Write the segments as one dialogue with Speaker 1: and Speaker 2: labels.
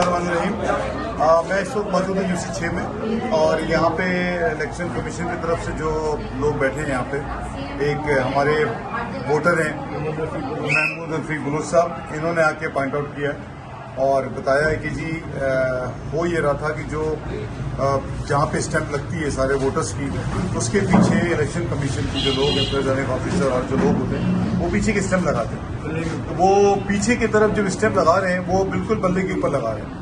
Speaker 1: बिस्मिल्लाहिर्रहमानिर्रहीम। मैं इस वक्त मौजूद हूँ यूसी 6 में और यहाँ पे इलेक्शन कमीशन की तरफ से जो लोग बैठे हैं यहाँ पे, एक हमारे वोटर हैं महमूद रफीक बुलूच साहब, इन्होंने आके पॉइंट आउट किया और बताया है कि जी हो ये रहा था कि जो जहाँ पे स्टैंप लगती है सारे वोटर्स की, उसके पीछे इलेक्शन कमीशन की जो लोग हैं, प्रिजाइडिंग ऑफिसर और जो लोग होते हैं, वो पीछे के स्टैंप लगाते हैं। तो वो पीछे की तरफ जो स्टैंप लगा रहे हैं वो बिल्कुल बल्ले के ऊपर लगा रहे हैं।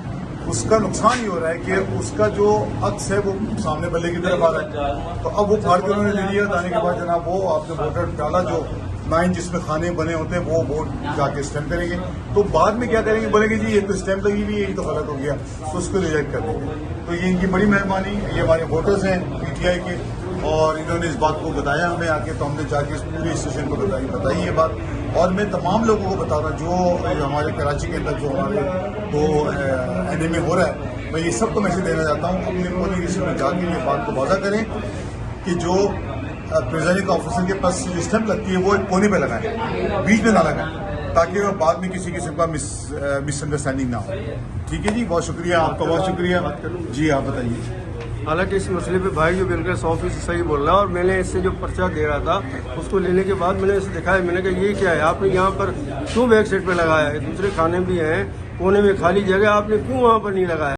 Speaker 1: उसका नुकसान ये हो रहा है कि उसका जो अक्स है वो सामने बल्ले की तरफ आ रहा है। तो अब वो फाड़ के उन्होंने ले लिया, आने के बाद जनाब वो आपने वोटर डाला जो 9 जिसमें खाने बने होते हैं, वो वोट जाके स्टैंप करेंगे। तो बाद में क्या करेंगे, बोलेंगे जी ये तो स्टैंप लगी हुई है, ये तो गलत हो गया, तो उसको रिजेक्ट कर देंगे। तो ये इनकी बड़ी मेहरबानी, ये हमारे वोटर्स हैं पीटीआई के, और इन्होंने इस बात को बताया हमें आके, तो हमने जाके इस पूरे स्टेशन को बताई ये बात। और मैं तमाम लोगों को बता रहा जो हमारे कराची के अंदर जो हमारे दो एनएमए हो रहा है, मैं ये सबको मैसेज देना चाहता हूँ, अपने पोलिंग स्टेशन में जाके ये बात को वादा करें कि जो प्रिजाइडिंग ऑफिसर के पास स्टैंप लगती है वो एक कोने पे लगाएं, बीच में ना लगाएं, ताकि वो बाद में किसी किस्म का मिसअंडरस्टैंडिंग ना हो। ठीक है जी, बहुत शुक्रिया आपका, बहुत शुक्रिया जी। आप बताइए।
Speaker 2: हालांकि इस मसले पे भाई जो बिल्कुल 100% सही बोल रहा है, और मैंने इससे जो पर्चा दे रहा था उसको लेने के बाद मैंने इसे दिखाया, मैंने कहा ये क्या है, आपने यहाँ पर क्यों बैक साइड पे लगाया है, दूसरे खाने भी हैं, कोने में खाली जगह, आपने क्यों वहाँ पर नहीं लगाया।